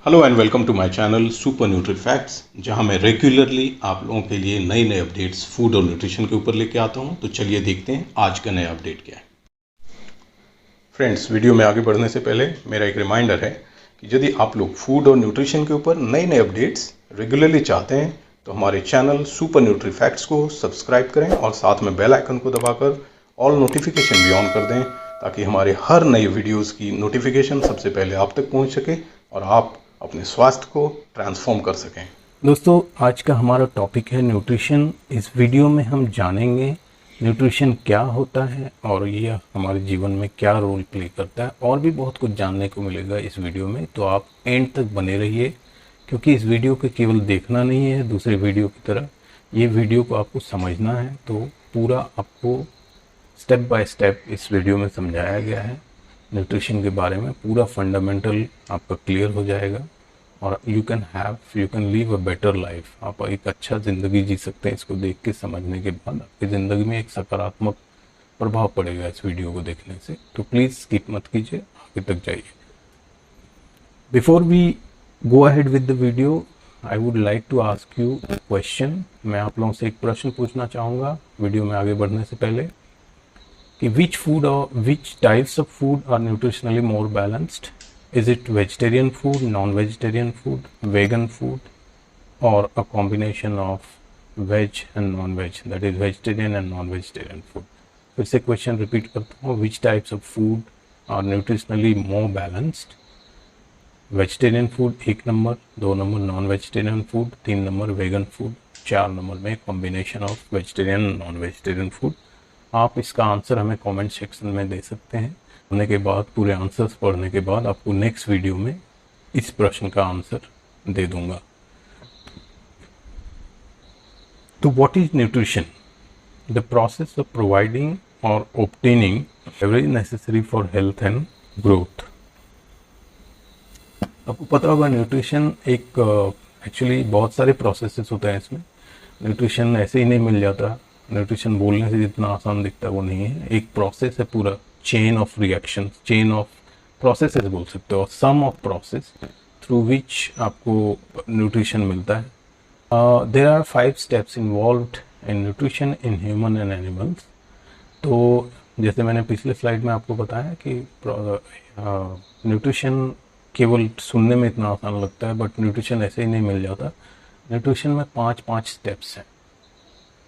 Hello and welcome to my channel Super Nutri Facts, जहां मैं regularly आप लोगों के लिए नए नए अपडेट्स फूड और न्यूट्रिशन के ऊपर लेके आता हूं। तो चलिए देखते हैं आज का नया अपडेट क्या है। फ्रेंड्स, वीडियो में आगे बढ़ने से पहले मेरा एक रिमाइंडर है कि यदि आप लोग फूड और न्यूट्रिशन के ऊपर नए नए अपडेट्स रेगुलरली चाहते हैं तो हमारे चैनल सुपर न्यूट्री फैक्ट्स को सब्सक्राइब करें और साथ में बेल आइकन को दबाकर ऑल नोटिफिकेशन भी ऑन कर दें, ताकि हमारे हर नए वीडियोज़ की नोटिफिकेशन सबसे पहले आप तक पहुँच सके और आप अपने स्वास्थ्य को ट्रांसफॉर्म कर सकें। दोस्तों, आज का हमारा टॉपिक है न्यूट्रिशन। इस वीडियो में हम जानेंगे न्यूट्रिशन क्या होता है और ये हमारे जीवन में क्या रोल प्ले करता है, और भी बहुत कुछ जानने को मिलेगा इस वीडियो में। तो आप एंड तक बने रहिए, क्योंकि इस वीडियो को केवल देखना नहीं है दूसरे वीडियो की तरह, ये वीडियो को आपको समझना है। तो पूरा आपको स्टेप बाय स्टेप इस वीडियो में समझाया गया है न्यूट्रिशन के बारे में। पूरा फंडामेंटल आपका क्लियर हो जाएगा और you can leave a better life. आप एक अच्छा ज़िंदगी जी सकते हैं। इसको देख के समझने के बाद आपकी ज़िंदगी में एक सकारात्मक प्रभाव पड़ेगा इस वीडियो को देखने से। तो प्लीज़ स्किप मत कीजिए, आगे तक जाइए। Before we go ahead with the video, I would like to ask you question. मैं आप लोगों से एक प्रश्न पूछना चाहूँगा वीडियो में आगे बढ़ने से पहले कि which types of food are nutritionally more balanced? Is it vegetarian food, non-vegetarian food, vegan food, or a combination of veg and non-veg, that is vegetarian and non-vegetarian food? फिर से क्वेश्चन रिपीट करता हूँ, which types of food are nutritionally more balanced? Vegetarian food 1 number, 2 number non vegetarian food, 3 number vegan food, 4 number में combination of vegetarian and non vegetarian food. आप इसका answer हमें comment section में दे सकते हैं। होने के बाद, पूरे आंसर्स पढ़ने के बाद, आपको नेक्स्ट वीडियो में इस प्रश्न का आंसर दे दूंगा। तो what is nutrition? The process of providing और obtaining every necessary for health and growth. आपको पता होगा न्यूट्रिशन एक एक्चुअली बहुत सारे प्रोसेसेस होते हैं इसमें। न्यूट्रिशन ऐसे ही नहीं मिल जाता। न्यूट्रिशन बोलने से जितना आसान दिखता है वो नहीं है। एक प्रोसेस है, पूरा chain of reaction, chain of processes बोल सकते हो, some of process through which आपको न्यूट्रिशन मिलता है। There are 5 steps involved in nutrition in human and animals. तो जैसे मैंने पिछले स्लाइड में आपको बताया कि न्यूट्रिशन केवल सुनने में इतना आसान लगता है, बट न्यूट्रिशन ऐसे ही नहीं मिल जाता। न्यूट्रिशन में 5 स्टेप्स हैं।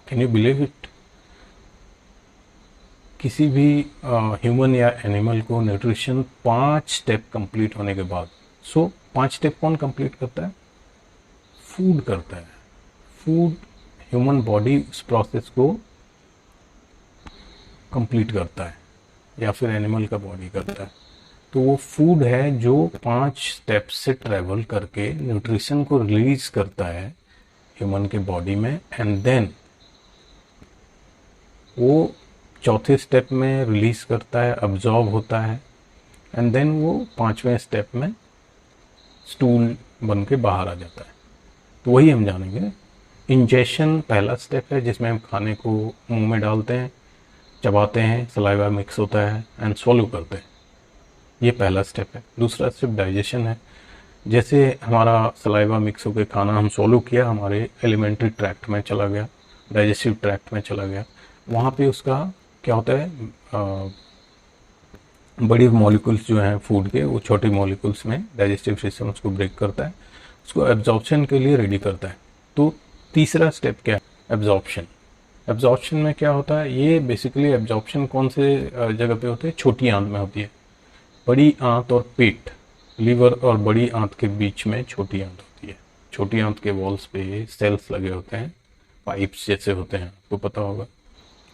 Can you believe it? किसी भी ह्यूमन या एनिमल को न्यूट्रिशन 5 स्टेप कंप्लीट होने के बाद, 5 स्टेप कौन कंप्लीट करता है? फूड करता है। फूड, ह्यूमन बॉडी उस प्रोसेस को कंप्लीट करता है, या फिर एनिमल का बॉडी करता है। तो वो फूड है जो 5 स्टेप से ट्रेवल करके न्यूट्रिशन को रिलीज करता है ह्यूमन के बॉडी में, एंड देन वो चौथे स्टेप में रिलीज करता है, अब्जॉर्ब होता है, एंड देन वो 5वें स्टेप में स्टूल बन के बाहर आ जाता है। तो वही हम जानेंगे। इंजेशन पहला स्टेप है, जिसमें हम खाने को मुंह में डालते हैं, चबाते हैं, सलाइवा मिक्स होता है एंड स्वॉलो करते हैं। ये पहला स्टेप है। दूसरा स्टेप डाइजेशन है। जैसे हमारा सलाइवा मिक्स होकर खाना हम स्वॉलो किया, हमारे एलिमेंट्री ट्रैक्ट में चला गया, डाइजेस्टिव ट्रैक्ट में चला गया। वहाँ पे उसका क्या होता है, बड़ी मॉलिक्यूल्स जो हैं फूड के, वो छोटी मॉलिक्यूल्स में डाइजेस्टिव सिस्टम उसको ब्रेक करता है, उसको एब्जॉर्प्शन के लिए रेडी करता है। तो तीसरा स्टेप क्या है? एब्जॉर्प्शन। एब्जॉर्प्शन में क्या होता है? ये बेसिकली एब्जॉर्प्शन कौन से जगह पे होते हैं? छोटी आंत में होती है। बड़ी आंत और पेट, लीवर और बड़ी आंत के बीच में छोटी आंत होती है। छोटी आंत के वॉल्स पे सेल्स लगे होते हैं, पाइप्स जैसे होते हैं, आपको पता होगा।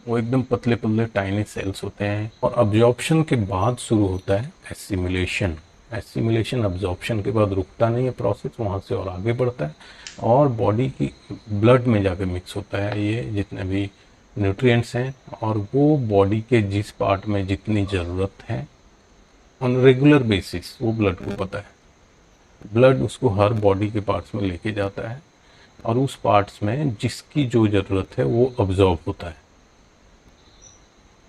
वो एकदम पतले पतले टाइनी सेल्स होते हैं। और अब्जॉर्प्शन के बाद शुरू होता है एसिमिलेशन। एसिमिलेशन अब्जॉर्प्शन के बाद रुकता नहीं है प्रोसेस, वहाँ से और आगे बढ़ता है और बॉडी की ब्लड में जाके मिक्स होता है ये जितने भी न्यूट्रिएंट्स हैं, और वो बॉडी के जिस पार्ट में जितनी ज़रूरत है ऑन रेगुलर बेसिस, वो ब्लड को पता है। ब्लड उसको हर बॉडी के पार्ट्स में लेके जाता है और उस पार्ट्स में जिसकी जो ज़रूरत है वो अब्जॉर्ब होता है,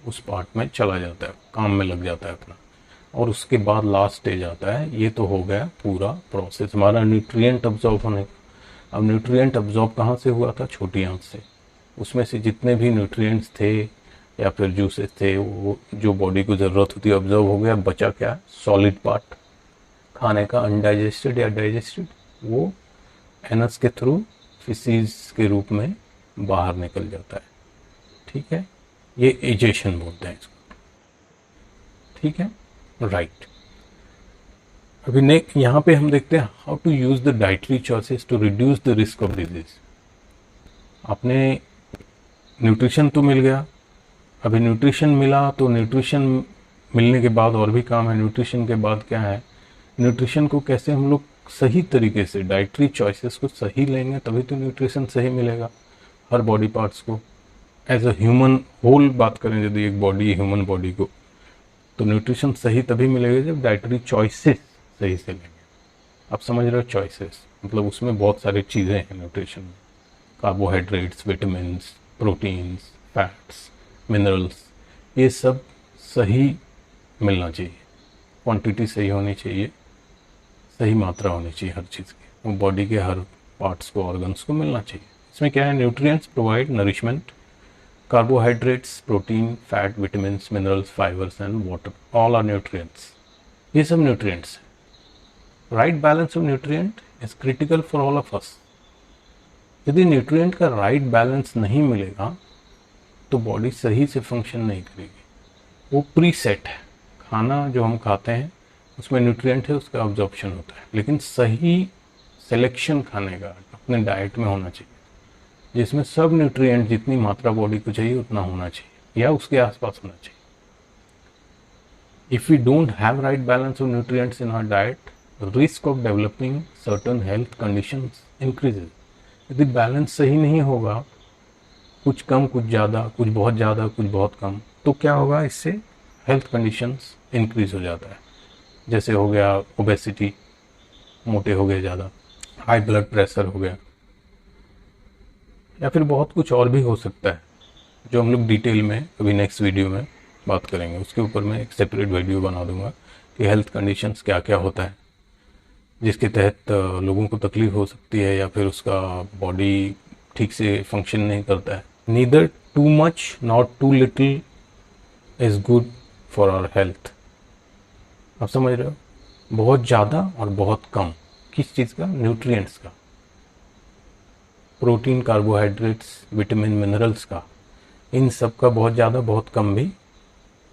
उस पार्ट में चला जाता है, काम में लग जाता है अपना। और उसके बाद लास्ट स्टेज आता है। ये तो हो गया पूरा प्रोसेस हमारा न्यूट्रिएंट अब्जॉर्ब होने का। अब न्यूट्रिएंट अब्जॉर्ब कहाँ से हुआ था? छोटी आंत से। उसमें से जितने भी न्यूट्रिएंट्स थे या फिर जूसेस थे वो जो बॉडी को ज़रूरत होती है अब्जॉर्ब हो गया। बचा क्या? सॉलिड पार्ट खाने का, अनडाइजेस्टेड या डाइजेस्टेड, वो एनस के थ्रू फिसीज के रूप में बाहर निकल जाता है। ठीक है, ये एजेशन बोलते हैं इसको। ठीक है, राइट। अभी यहाँ पे हम देखते हैं how to use the dietary choices to reduce the risk of disease. आपने न्यूट्रिशन तो मिल गया। अभी न्यूट्रिशन मिला तो न्यूट्रिशन मिलने के बाद और भी काम है। न्यूट्रिशन के बाद क्या है? न्यूट्रिशन को कैसे हम लोग सही तरीके से डाइटरी चॉइसेस को सही लेंगे तभी तो न्यूट्रिशन सही मिलेगा हर बॉडी पार्ट्स को। एज अ ह्यूमन होल बात करें यदि एक बॉडी ह्यूमन बॉडी को, तो न्यूट्रिशन सही तभी मिलेगा जब डाइटरी चॉइसेस सही से लेंगे। आप समझ रहे हो? चॉइसेस मतलब उसमें बहुत सारी चीज़ें हैं न्यूट्रिशन में। Carbohydrates, vitamins, proteins, fats, minerals, ये सब सही मिलना चाहिए। क्वांटिटी सही होनी चाहिए, सही मात्रा होनी चाहिए हर चीज़ की। वो बॉडी के हर पार्ट्स को, ऑर्गन्स को मिलना चाहिए। इसमें क्या है? Nutrients provide nourishment, carbohydrates, protein, fat, vitamins, minerals, fibres and water, all are nutrients. ये सब न्यूट्रिएंट्स हैं। Right balance of nutrient is critical for all of us. यदि न्यूट्रिएंट का राइट बैलेंस नहीं मिलेगा तो बॉडी सही से फंक्शन नहीं करेगी। वो प्रीसेट है। खाना जो हम खाते हैं उसमें न्यूट्रिएंट है, उसका अब्जॉर्प्शन होता है, लेकिन सही सिलेक्शन खाने का अपने डाइट में होना चाहिए जिसमें सब न्यूट्रिएंट जितनी मात्रा बॉडी को चाहिए उतना होना चाहिए या उसके आसपास होना चाहिए। If we don't have right balance of nutrients in our diet, risk of developing certain health conditions increases. यदि बैलेंस सही नहीं होगा, कुछ कम कुछ ज़्यादा, कुछ बहुत ज़्यादा कुछ बहुत कम, तो क्या होगा? इससे हेल्थ कंडीशंस इंक्रीज हो जाता है। जैसे हो गया ओबेसिटी, मोटे हो गए ज़्यादा, हाई ब्लड प्रेशर हो गया, या फिर बहुत कुछ और भी हो सकता है जो हम लोग डिटेल में कभी नेक्स्ट वीडियो में बात करेंगे। उसके ऊपर मैं एक सेपरेट वीडियो बना दूंगा कि हेल्थ कंडीशंस क्या क्या होता है जिसके तहत लोगों को तकलीफ हो सकती है या फिर उसका बॉडी ठीक से फंक्शन नहीं करता है। Neither too much not too little is good for our health. आप समझ रहे हो? बहुत ज़्यादा और बहुत कम किस चीज़ का? न्यूट्रिएंट्स का, प्रोटीन, कार्बोहाइड्रेट्स, विटामिन, मिनरल्स का। इन सब का बहुत ज़्यादा बहुत कम भी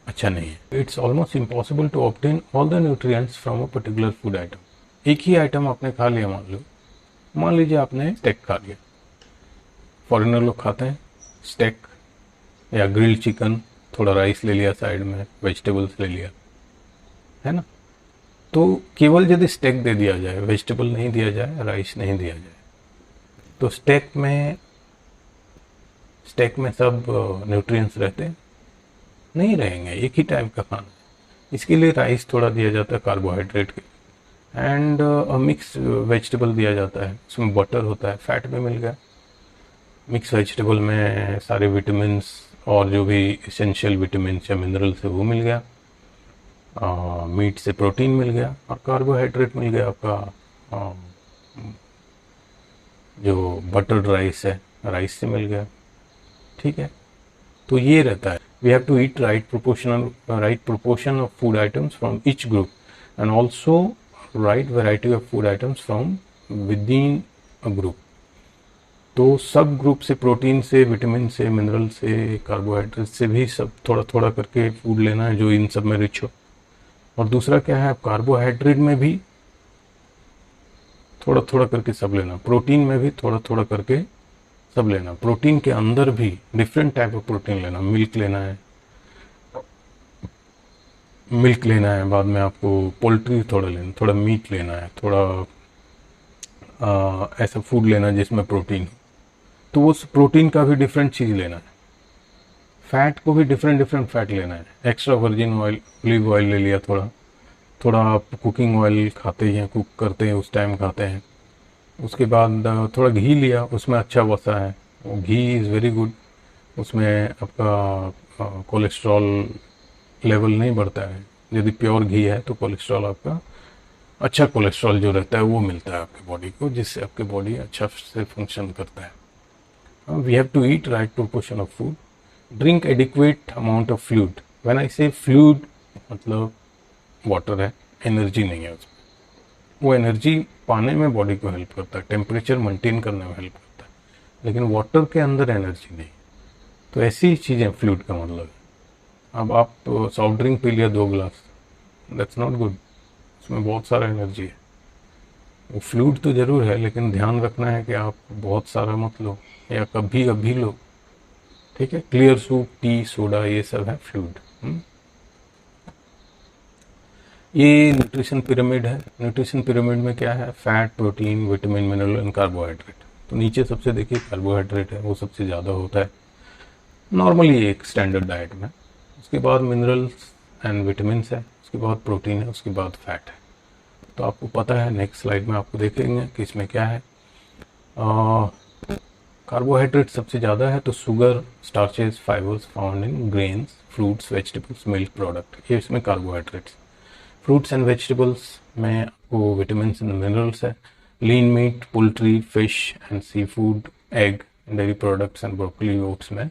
अच्छा नहीं है। It's almost impossible to obtain all the nutrients from a particular food item. एक ही आइटम आपने खा लिया, मान लीजिए आपने स्टेक खा लिया। फॉरेनर लोग खाते हैं स्टेक या ग्रिल्ड चिकन, थोड़ा राइस ले लिया साइड में, वेजिटेबल्स ले लिया, है ना। तो केवल यदि स्टेक दे दिया जाए, वेजिटेबल नहीं दिया जाए, राइस नहीं दिया जाए, तो स्टेक में सब न्यूट्रिएंट्स रहते हैं? नहीं रहेंगे। एक ही टाइप का खाना है, इसके लिए राइस थोड़ा दिया जाता है कार्बोहाइड्रेट के, एंड मिक्स वेजिटेबल दिया जाता है, उसमें बटर होता है, फैट भी मिल गया। मिक्स वेजिटेबल में सारे विटामिन्स और जो भी इसेंशियल विटामिन्स या मिनरल्स है वो मिल गया। मीट से प्रोटीन मिल गया और कार्बोहाइड्रेट मिल गया आपका जो बटर्ड राइस है, राइस से मिल गया। ठीक है, तो ये रहता है। We have to eat right proportion of food items from each group and also right variety of food items from within a group. तो सब ग्रुप से, प्रोटीन से, विटामिन से, मिनरल से, कार्बोहाइड्रेट से भी सब थोड़ा थोड़ा करके फूड लेना है जो इन सब में रिच हो। और दूसरा क्या है, कार्बोहाइड्रेट में भी थोड़ा थोड़ा करके सब लेना, प्रोटीन में भी थोड़ा थोड़ा करके सब लेना। प्रोटीन के अंदर भी डिफरेंट टाइप ऑफ प्रोटीन लेना। मिल्क लेना है, बाद में आपको पोल्ट्री थोड़ा लेना, थोड़ा मीट लेना है, थोड़ा ऐसा फूड लेना है जिसमें प्रोटीन हो, तो उस प्रोटीन का भी डिफरेंट चीज़ लेना है। फैट को भी डिफरेंट फैट लेना है। Extra virgin oil, olive oil ले लिया, थोड़ा आप कुकिंग ऑयल खाते हैं, कुक करते हैं उस टाइम खाते हैं। उसके बाद थोड़ा घी लिया, उसमें अच्छा वसा है, वो घी इज़ वेरी गुड। उसमें आपका कोलेस्ट्रॉल लेवल नहीं बढ़ता है, यदि प्योर घी है तो कोलेस्ट्रॉल आपका अच्छा कोलेस्ट्रॉल जो रहता है वो मिलता है आपकी बॉडी को, जिससे आपकी बॉडी अच्छा से फंक्शन करता है। We have to eat right proportion of food, drink adequate amount of fluid. When I say fluid मतलब वाटर है, एनर्जी नहीं है उसमें। वो एनर्जी पाने में बॉडी को हेल्प करता है, टेम्परेचर मेंटेन करने में हेल्प करता है, लेकिन वाटर के अंदर एनर्जी नहीं। तो ऐसी चीज़ें फ्लूइड का मतलब है। अब आप सॉफ्ट ड्रिंक पी लिया 2 गिलास, दैट्स नॉट गुड, उसमें बहुत सारा एनर्जी है। वो फ्लूइड तो ज़रूर है, लेकिन ध्यान रखना है कि आप बहुत सारा मत लो या कभी अभी लो, ठीक है। क्लियर सूप, टी, सोडा, ये सब है फ्लूइड। ये न्यूट्रिशन पिरामिड है। न्यूट्रिशन पिरामिड में क्या है? Fat, protein, vitamin, mineral and carbohydrate. तो नीचे सबसे देखिए कार्बोहाइड्रेट है, वो सबसे ज़्यादा होता है नॉर्मली एक स्टैंडर्ड डाइट में। उसके बाद मिनरल्स एंड विटामिन है, उसके बाद प्रोटीन है, उसके बाद फैट है। तो आपको पता है, नेक्स्ट स्लाइड में आपको देखेंगे कि इसमें क्या है। कार्बोहाइड्रेट सबसे ज़्यादा है, तो sugar, starches, fibres found in grains, fruits, vegetables, milk product, ये इसमें कार्बोहाइड्रेट्स। फ्रूट्स एंड वेजिटेबल्स में आपको विटामिन एंड मिनरल्स है। Lean meat, poultry, fish and sea food, egg, dairy products and broccoli, oats में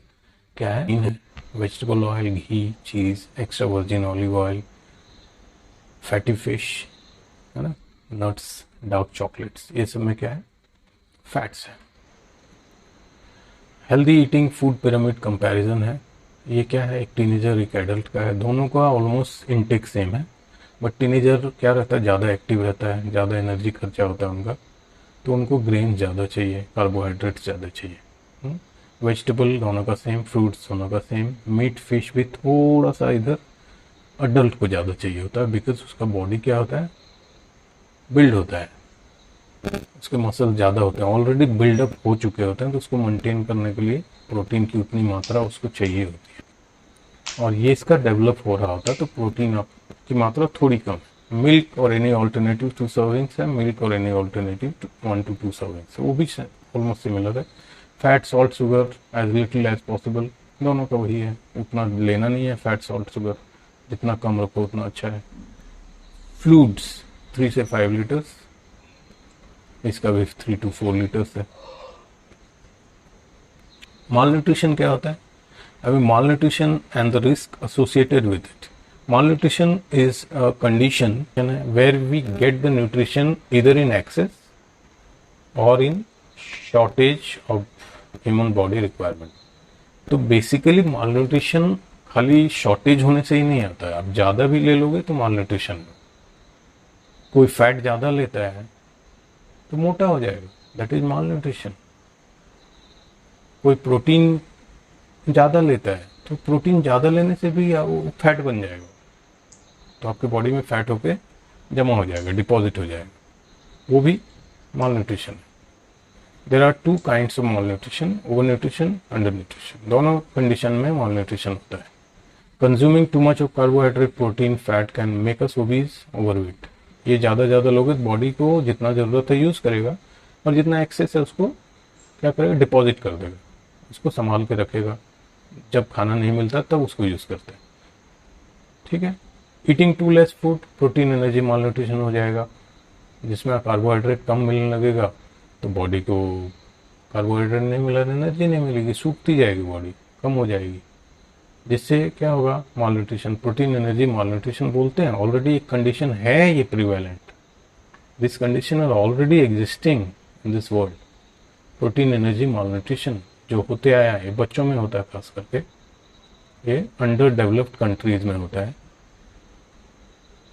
क्या है? Vegetable oil, ghee, cheese, extra virgin olive oil, fatty fish, है ना, नट्स, डार्क चॉकलेट्स, ये सब में क्या है? फैट्स है। Healthy eating food pyramid comparison है। ये क्या है? एक टीनेजर, एक एडल्ट का है। दोनों का ऑलमोस्ट इनटेक सेम है, बट टीनेजर क्या रहता है? ज़्यादा एक्टिव रहता है, ज़्यादा एनर्जी खर्चा होता है उनका, तो उनको ग्रेन ज़्यादा चाहिए, कार्बोहाइड्रेट ज़्यादा चाहिए। वेजिटेबल दोनों का सेम, फ्रूट्स दोनों का सेम। मीट, फिश भी थोड़ा सा इधर अडल्ट को ज़्यादा चाहिए होता है, बिकॉज उसका बॉडी क्या होता है? बिल्ड होता है, उसके मसल ज़्यादा होते हैं, ऑलरेडी बिल्डअप हो चुके होते हैं, तो उसको मेंटेन करने के लिए प्रोटीन की उतनी मात्रा उसको चाहिए होती है। और ये इसका डेवलप हो रहा होता है, तो प्रोटीन की मात्रा थोड़ी कम है। मिल्क और एनी ऑल्टरनेटिव 2 सर्विंग्स है, मिल्क और एनी ऑल्टरनेटिव 1 to 2 सर्विंग्स है, वो भी ऑलमोस्ट सिमिलर है। Fat, salt, sugar as little as possible, दोनों का वही है, उतना लेना नहीं है। फैट, सॉल्ट, शुगर जितना कम रखो उतना अच्छा है। फ्लूइड्स 3 से 5 लीटर्स, इसका भी 3 to 4 लीटर्स है। मालन्यूट्रिशन क्या होता है? अभी malnutrition and the risk associated with it. Malnutrition is a condition where we get the nutrition either in excess और in shortage of human body requirement. तो बेसिकली मालन्यूट्रिशन खाली शॉर्टेज होने से ही नहीं आता है। आप ज़्यादा भी ले लोगे तो मालन्यूट्रिशन है। कोई फैट ज़्यादा लेता है तो मोटा हो जाएगा, दैट इज मालन्यूट्रिशन। कोई प्रोटीन ज़्यादा लेता है तो प्रोटीन ज़्यादा लेने से भी वो फैट बन जाएगा, तो आपके बॉडी में फैट होके जमा हो जाएगा, डिपॉजिट हो जाएगा, वो भी मालन्यूट्रिशन है। There are 2 kinds of malnutrition, over nutrition, under nutrition. दोनों कंडीशन में मालन्यूट्रिशन होता है। Consuming too much of carbohydrate, protein, fat can make us obese, overweight. ये ज़्यादा लोगे तो बॉडी को जितना ज़रूरत है यूज़ करेगा, और जितना एक्सेस है उसको क्या करेगा? डिपॉजिट कर देगा, उसको संभाल के रखेगा। जब खाना नहीं मिलता तब उसको यूज़ करते हैं, ठीक है। Eating too less food, protein, energy malnutrition हो जाएगा। जिसमें कार्बोहाइड्रेट कम मिलने लगेगा तो बॉडी को कार्बोहाइड्रेट नहीं मिला, एनर्जी नहीं मिलेगी, सूखती जाएगी बॉडी, कम हो जाएगी, जिससे क्या होगा? मालन्यूट्रिशन। प्रोटीन, एनर्जी मालन्यूट्रिशन बोलते हैं, ऑलरेडी एक कंडीशन है ये prevalent. This condition are already existing in this world. Protein, energy malnutrition जो होते आया है, बच्चों में होता है खास करके, ये अंडर डेवलप्ड कंट्रीज में होता है।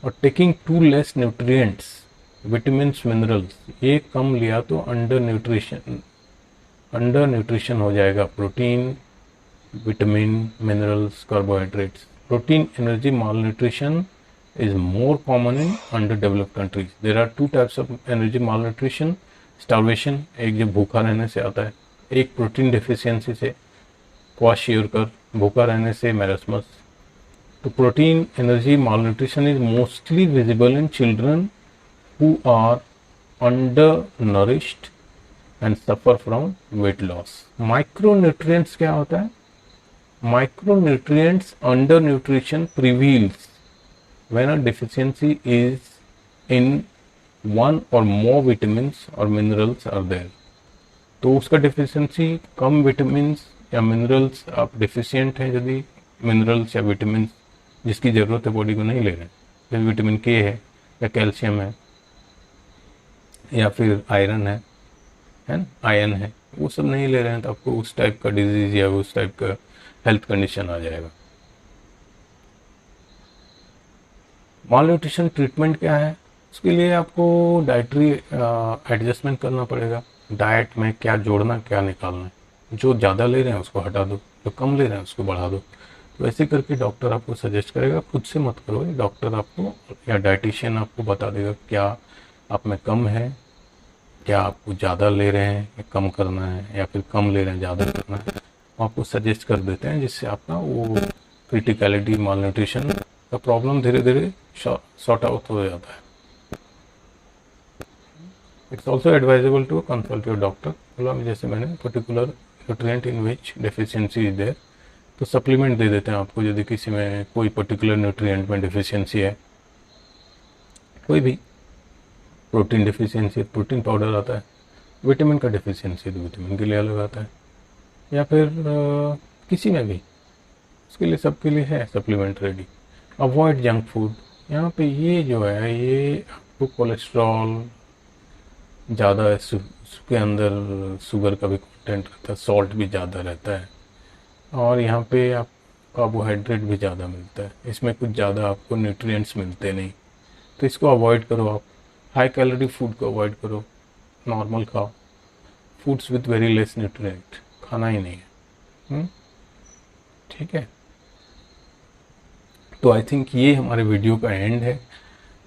और taking too less nutrients, vitamin, minerals, ये कम लिया तो अंडर न्यूट्रिशन हो जाएगा। Protein, vitamin, minerals, carbohydrates. Protein energy malnutrition is more common in underdeveloped countries. There are 2 types of energy malnutrition. Starvation, एक जो भूखा रहने से आता है, एक प्रोटीन डेफिशिएंसी से, क्वाशियोरकर, भूखा रहने से मैरास्मस। तो protein energy malnutrition is mostly visible in children who are undernourished and suffer from weight loss. Micronutrients क्या होता है? Micronutrients under nutrition prevails when a deficiency is in one और मोर vitamins और मिनरल्स आर देयर। तो उसका deficiency कम vitamins या minerals आप deficient हैं, यदि मिनरल्स या विटामिन जिसकी ज़रूरत है बॉडी को नहीं ले रहे हैं, जैसे विटामिन के है या कैल्शियम है या फिर आयरन है ना, आयरन है, वो सब नहीं ले रहे हैं तो आपको उस टाइप का डिजीज़ या उस टाइप का हेल्थ कंडीशन आ जाएगा। माल न्यूट्रिशन ट्रीटमेंट क्या है? उसके लिए आपको डाइटरी एडजस्टमेंट करना पड़ेगा। डाइट में क्या जोड़ना क्या निकालना है, जो ज़्यादा ले रहे हैं उसको हटा दो, जो कम ले रहे हैं उसको बढ़ा दो। तो ऐसे करके डॉक्टर आपको सजेस्ट करेगा, खुद से मत करो, डॉक्टर आपको या डाइटिशियन आपको बता देगा क्या आप में कम है, क्या आपको ज़्यादा ले रहे हैं या कम करना है, या फिर कम ले रहे हैं ज़्यादा करना है। वो आपको सजेस्ट कर देते हैं, जिससे आपका वो क्रिटिकलिटी माल न्यूट्रिशन का प्रॉब्लम धीरे धीरे सॉर्ट आउट हो जाता है। It's also advisable to consult your doctor. मतलब जैसे मैंने particular nutrient in which deficiency is there, तो सप्लीमेंट दे देते हैं आपको यदि किसी में कोई पर्टिकुलर न्यूट्रिएंट में डिफिशियंसी है। कोई भी प्रोटीन डिफिशियंसी प्रोटीन पाउडर आता है, विटामिन का डिफिशियंसी तो विटामिन के लिए अलग आता है, या फिर किसी में भी, उसके लिए सबके लिए है supplement ready. Avoid junk food. यहाँ पे ये जो है ये आपको कोलेस्ट्रॉल ज़्यादा है, उसके अंदर शुगर का भी कंटेंट रहता है, सॉल्ट भी ज़्यादा रहता है, और यहाँ पे आप कार्बोहाइड्रेट भी ज़्यादा मिलता है, इसमें कुछ ज़्यादा आपको न्यूट्रिएंट्स मिलते नहीं। तो इसको अवॉइड करो आप। हाई कैलोरी फूड को अवॉइड करो, नॉर्मल खाओ, foods with very less nutrient खाना ही नहीं है। ठीक है, तो आई थिंक ये हमारे वीडियो का एंड है।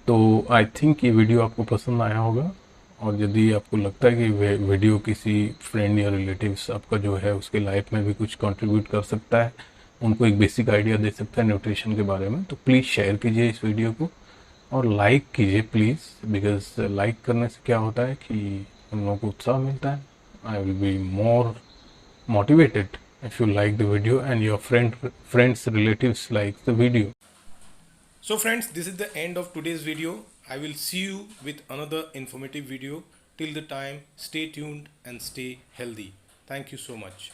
तो आई थिंक ये वीडियो आपको पसंद आया होगा, और यदि आपको लगता है कि वीडियो किसी फ्रेंड या रिलेटिव्स आपका जो है उसके लाइफ में भी कुछ कंट्रीब्यूट कर सकता है, उनको एक बेसिक आइडिया दे सकता है न्यूट्रिशन के बारे में, तो प्लीज़ शेयर कीजिए इस वीडियो को और लाइक कीजिए प्लीज़, बिकॉज लाइक करने से क्या होता है कि हम लोगों को उत्साह मिलता है। I will be more motivated if you like the video and your friends relatives like the video. So friends, this is the end of today's video. I will see you with another informative video. Till the time, stay tuned and stay healthy. Thank you so much.